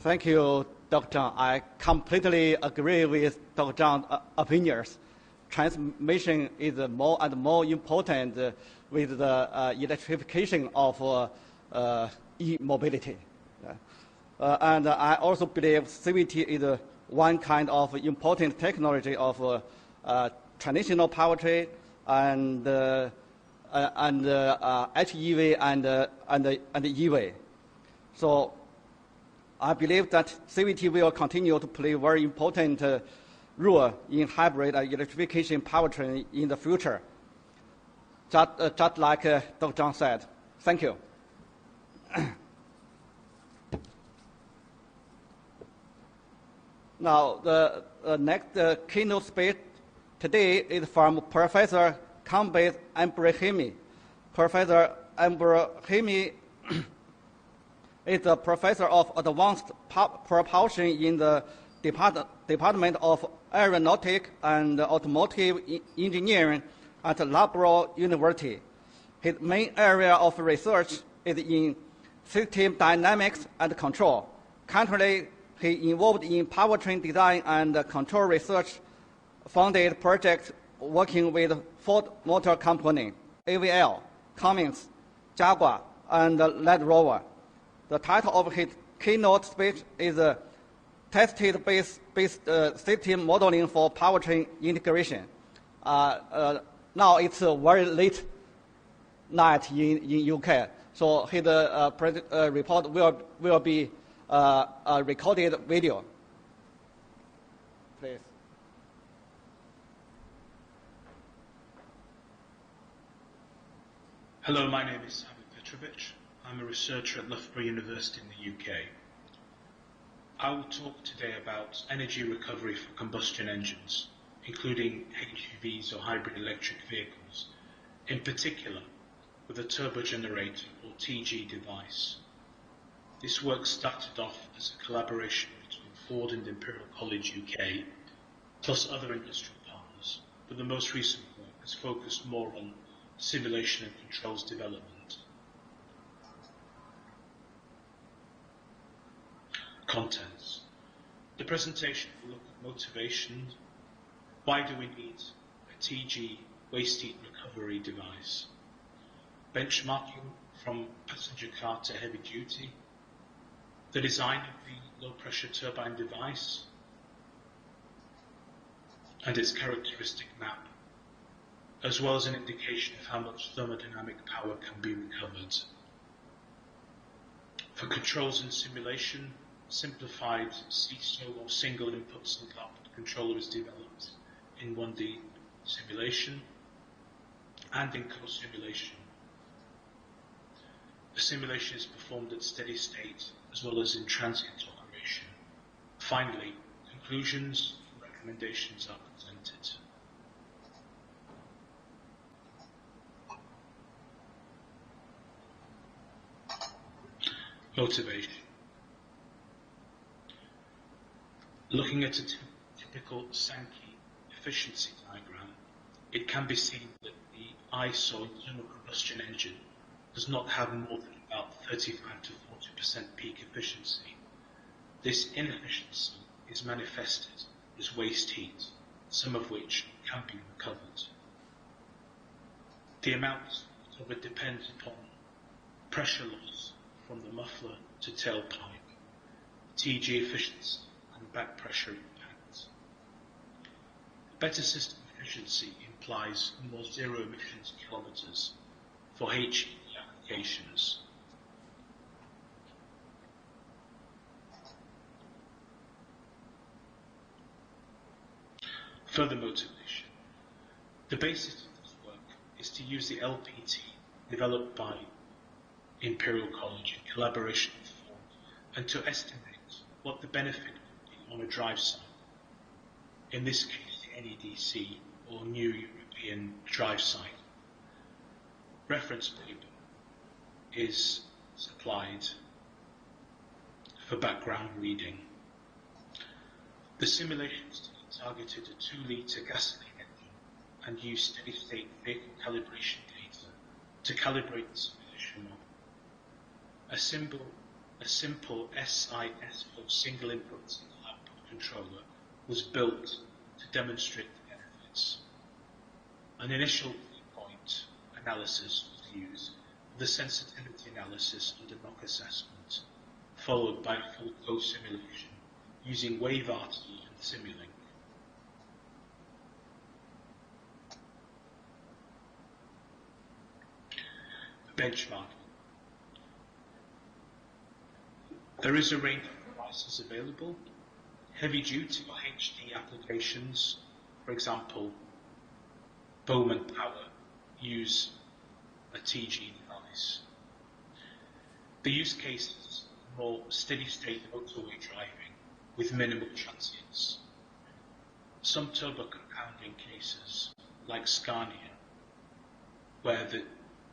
Thank you, Dr. Zhang. I completely agree with Dr. Zhang's opinions. Transmission is more and more important with the electrification of e-mobility. And I also believe CVT is one kind of important technology of traditional powertrain and HEV and EV. So I believe that CVT will continue to play a very important role in hybrid electrification powertrain in the future, just like Dr. Zhang said. Thank you. Now, the next keynote speech today is from Professor Kambiz Ebrahimi. Professor Ebrahimi is a professor of advanced propulsion in the Department of Aeronautic and Automotive Engineering at Loughborough University. His main area of research is in system dynamics and control. Currently, he involved in powertrain design and control research, funded projects working with Ford Motor Company, AVL, Cummins, Jaguar, and Land Rover. The title of his keynote speech is Tested Based System Modeling for Powertrain Integration. Now it's a very late night in UK, so his report will be a recorded video. Please. Hello, my name is Petrovic. I'm a researcher at Loughborough University in the UK. I will talk today about energy recovery for combustion engines, including HEVs or hybrid electric vehicles, in particular with a turbogenerator or TG device. This work started off as a collaboration between Ford and Imperial College UK, plus other industrial partners, but the most recent work has focused more on simulation and controls development. Contents. The presentation will look at motivations. Why do we need a TG waste heat recovery device? Benchmarking from passenger car to heavy duty. The design of the low pressure turbine device and its characteristic map, as well as an indication of how much thermodynamic power can be recovered. For controls and simulation, simplified CISO or single input single output controller is developed in 1D simulation and in co-simulation. The simulation is performed at steady state as well as in transient operation. Finally, conclusions and recommendations are presented. Motivation. Looking at a typical Sankey efficiency diagram, it can be seen that the ICE or internal combustion engine does not have more than about 35 to 40% peak efficiency. This inefficiency is manifested as waste heat, some of which can be recovered. The amount of it depends upon pressure loss from the muffler to tailpipe, TG efficiency, and back pressure impacts. Better system efficiency implies more zero emissions kilometers for HEV applications. Further motivation. The basis of this work is to use the LPT developed by Imperial College in collaboration with Ford and to estimate what the benefit would be on a drive site. In this case, the NEDC or New European Drive Site. Reference paper is supplied for background reading. The simulation study targeted a 2-litre gasoline engine and used steady-state vehicle calibration data to calibrate the simulation model. A simple a simple SIS single input single output controller was built to demonstrate the benefits. An initial point analysis was used, the sensitivity analysis under knock assessment, followed by a full code simulation using WaveRT and Simulink. Benchmarking. There is a range of devices available. Heavy-duty or HD applications, for example, Bowman Power, use a TG device. The use cases are more steady-state motorway driving with minimal transients. Some turbo compounding cases, like Scania, where the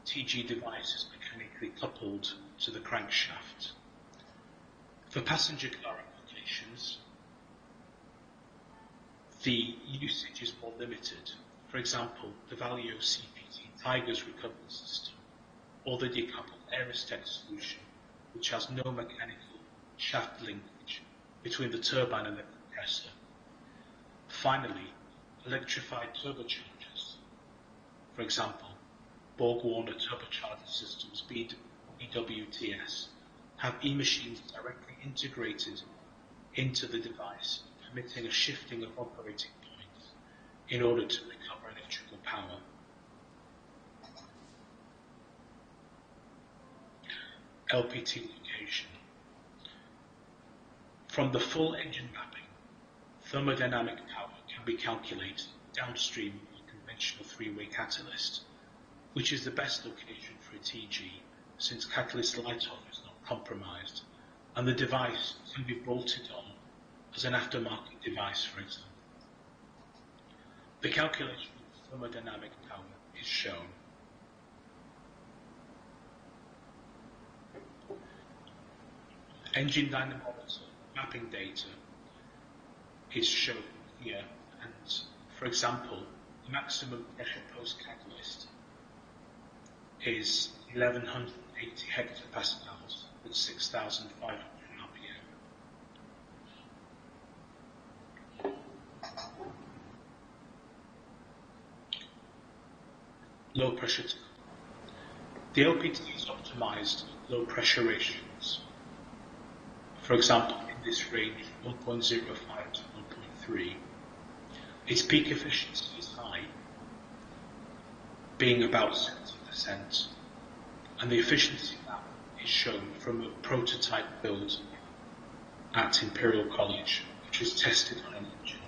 TG device is mechanically coupled to the crankshaft. For passenger car applications, the usage is more limited. For example, the Valeo CPT Tigers recovery system, or the decoupled Aerostech solution, which has no mechanical shaft linkage between the turbine and the compressor. Finally, electrified turbochargers, for example, Borg-Warner turbocharger systems, BWTS, have e-machines directly integrated into the device, permitting a shifting of operating points in order to recover electrical power. LPT location. From the full engine mapping, thermodynamic power can be calculated downstream of a conventional three-way catalyst, which is the best location for a TG since catalyst light-off is not compromised, and the device can be bolted on as an aftermarket device, for example. The calculation of thermodynamic power is shown. Engine dynamometer mapping data is shown here, and for example, the maximum pressure post-catalyst is 1180 hectopascals at 6,500 RPM. Low pressure. The LPT is optimized at low pressure ratios. For example, in this range 1.05 to 1.3, its peak efficiency is high, being about 70%, and the efficiency map is shown from a prototype build at Imperial College, which was tested on an engine.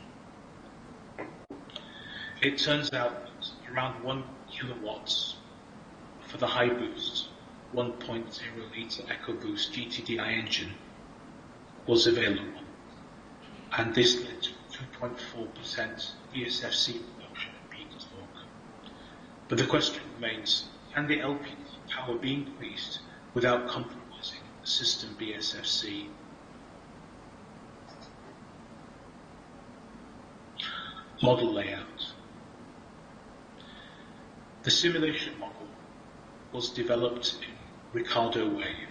It turns out that around 1 kilowatts for the high boost 1.0 litre EcoBoost GTDI engine was available, and this led to 2.4% ESFC reduction in peak torque. But the question remains, can the LPT power be increased without compromising the system BSFC? Model layout. The simulation model was developed in Ricardo Wave.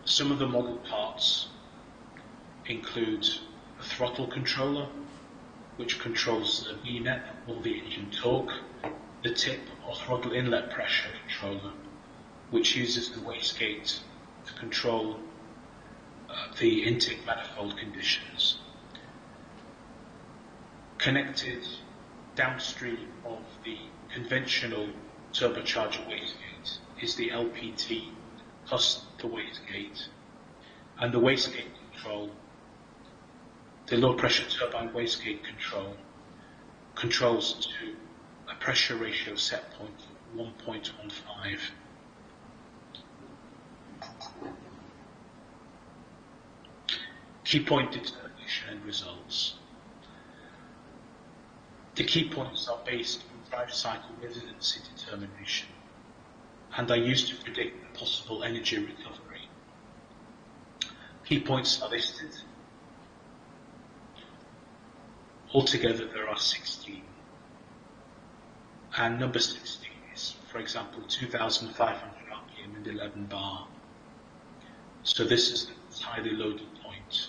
Some of the model parts include a throttle controller, which controls the V-net or the engine torque, the tip or throttle inlet pressure controller, which uses the wastegate to control the intake manifold conditions. Connected downstream of the conventional turbocharger wastegate is the LPT plus the wastegate, and the wastegate control, the low pressure turbine wastegate control, controls to a pressure ratio set point of 1.15. Key point determination and results. The key points are based on drive cycle residency determination and are used to predict the possible energy recovery. Key points are listed. Altogether there are 16. And number 16 is, for example, 2,500 RPM and 11 bar. So this is the highly loaded point.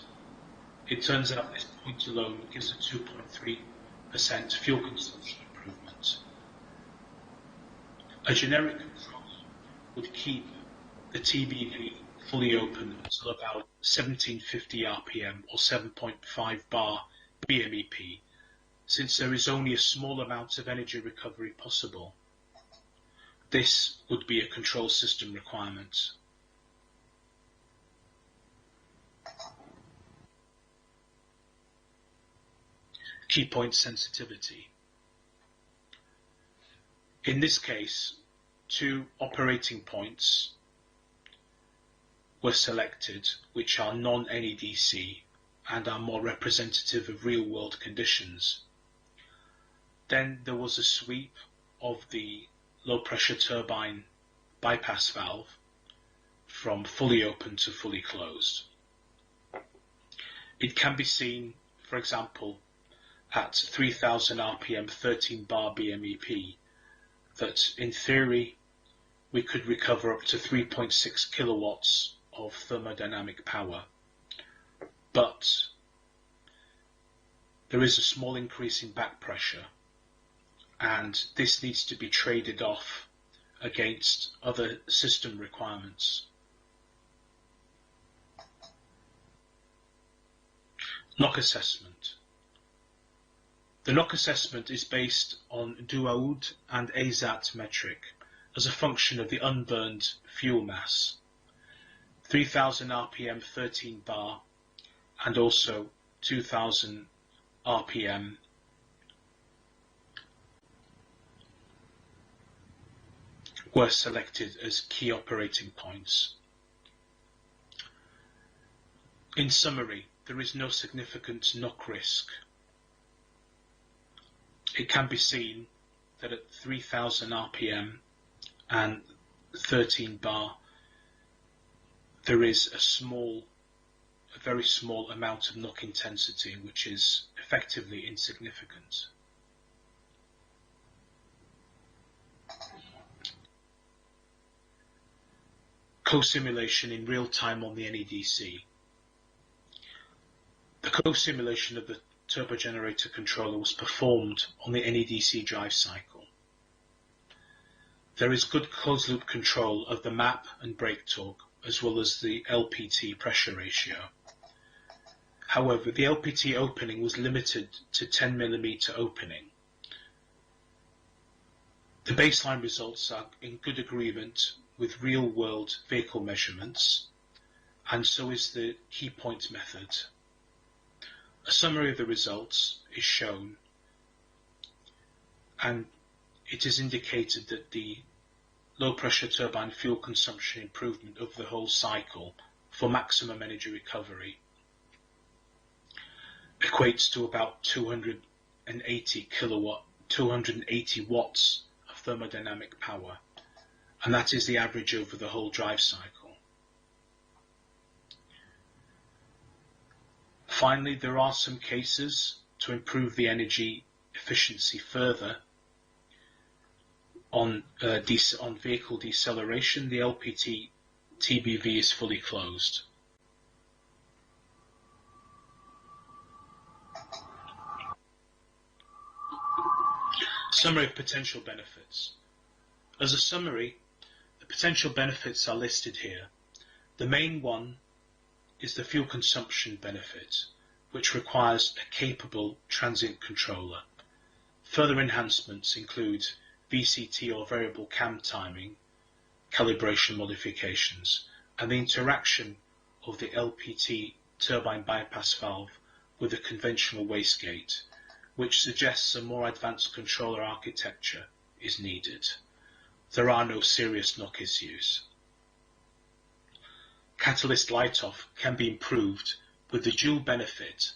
It turns out this point alone gives a 2.3% fuel consumption improvement. A generic control would keep the TBV fully open until about 1750 RPM or 7.5 bar BMEP, since there is only a small amount of energy recovery possible. This would be a control system requirement. Key point sensitivity. In this case, 2 operating points were selected which are non-NEDC and are more representative of real-world conditions. Then there was a sweep of the low-pressure turbine bypass valve from fully open to fully closed. It can be seen, for example, at 3000 RPM 13 bar BMEP, that in theory we could recover up to 3.6 kilowatts of thermodynamic power, but there is a small increase in back pressure, and this needs to be traded off against other system requirements. Knock assessment. The knock assessment is based on Duaoud and AZAT metric as a function of the unburned fuel mass, 3000 RPM 13 bar and also 2000 RPM were selected as key operating points. In summary, there is no significant knock risk. It can be seen that at 3000 RPM and 13 bar, there is a very small amount of knock intensity, which is effectively insignificant. Co-simulation in real time on the NEDC. The co-simulation of the Turbogenerator controller was performed on the NEDC drive cycle. There is good closed-loop control of the map and brake torque, as well as the LPT pressure ratio. However, the LPT opening was limited to 10 mm opening. The baseline results are in good agreement with real-world vehicle measurements, and so is the key point method. A summary of the results is shown, and it is indicated that the low-pressure turbine fuel consumption improvement of the whole cycle for maximum energy recovery equates to about 280 watts of thermodynamic power, and that is the average over the whole drive cycle. Finally, there are some cases to improve the energy efficiency further. On vehicle deceleration, the LPT TBV is fully closed. Summary of potential benefits. As a summary, the potential benefits are listed here. The main one is the fuel consumption benefit, which requires a capable transient controller. Further enhancements include VCT or variable cam timing, calibration modifications, and the interaction of the LPT turbine bypass valve with the conventional wastegate, which suggests a more advanced controller architecture is needed. There are no serious knock issues. Catalyst light-off can be improved with the dual benefit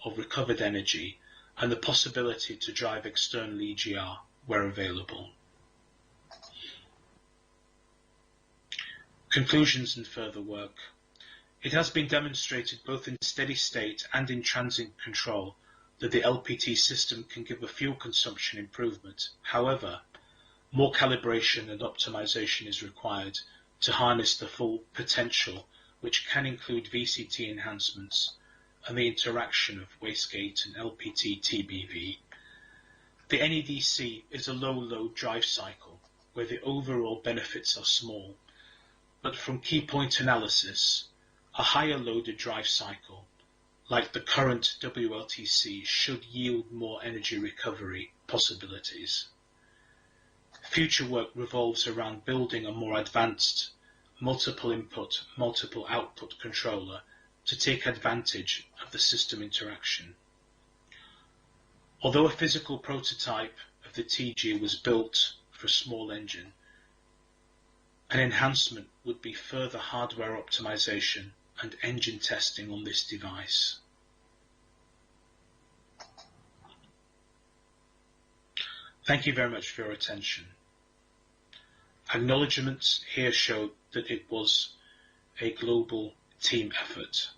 of recovered energy and the possibility to drive external EGR where available. Conclusions and further work. It has been demonstrated both in steady state and in transient control that the LPT system can give a fuel consumption improvement. However, more calibration and optimization is required to harness the full potential which can include VCT enhancements and the interaction of wastegate and LPT TBV. The NEDC is a low-load drive cycle where the overall benefits are small, but from key point analysis, a higher loaded drive cycle, like the current WLTC, should yield more energy recovery possibilities. Future work revolves around building a more advanced multiple input, multiple output controller to take advantage of the system interaction. Although a physical prototype of the TG was built for a small engine, an enhancement would be further hardware optimization and engine testing on this device. Thank you very much for your attention. Acknowledgements here show that it was a global team effort.